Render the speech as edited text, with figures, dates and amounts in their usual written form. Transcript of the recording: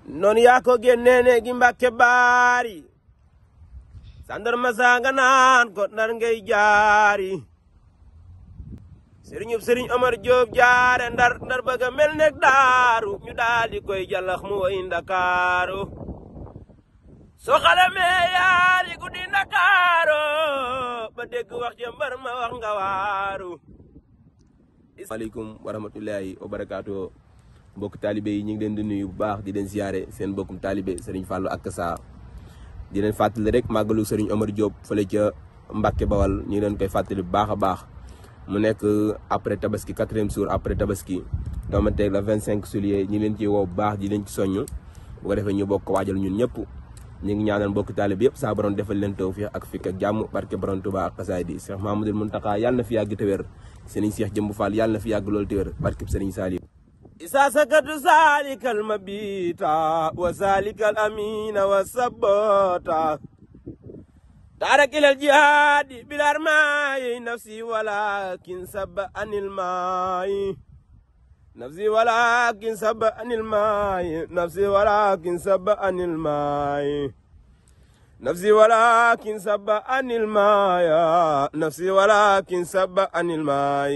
noonu yaa ko génnee ne gi Mbàkke baari sandarma sanga naan ko ndar ngay jaari sëriñ Omar Diop jaare ndar bëgg a mel nek daaru ñu daal di koy jàllax mu woy Ndakaaru soo xalamee yaari guddi Ndakaaru ba dégg wax jëmbar ma wax nga waaru. Asalaamaaleykum wa rahmatullahi wa barakaatu mbokk taalibe yi ñu ngi leen di nuyu bu baax di leen ziare seen mbokkum taalibe Serigne Fallou Akassa di leen fàttali rek màggalu Serigne Omar Diop fële ca Mbàkke Bawal ñu ngi leen koy fàttali bu baax a baax mu nekk après tabaski 4e jour après tabaski tombanteeg la 25 juillet ñu leen ciy woo bu baax di leen ci soññ bu ko defee ñu bokk waajal ñun ñëpp ñu ngi ñaanal mbokk taalibe yëpp saa borom defal leen tawfiix ak fikk ak jàmm barke borom Tuubaa ak xasaayid Cheikh Mahamadul Muntaxa yàlla na fi yàgg te wér Serigne Cheikh Jëmb Fall yàlla na fi yàgg loolu te wér barke Serigne Saliou isa sakatu salikal mabita wa salikal amina wa sabota tarak ilal jihadi bilar mayi nafsi walakin sabba anil mayi nafsi walakin sabba anil mayi nafsi walakin sabba anil mayi nafsi walakin sabba anil maya nafsi walakin sabba anil mayi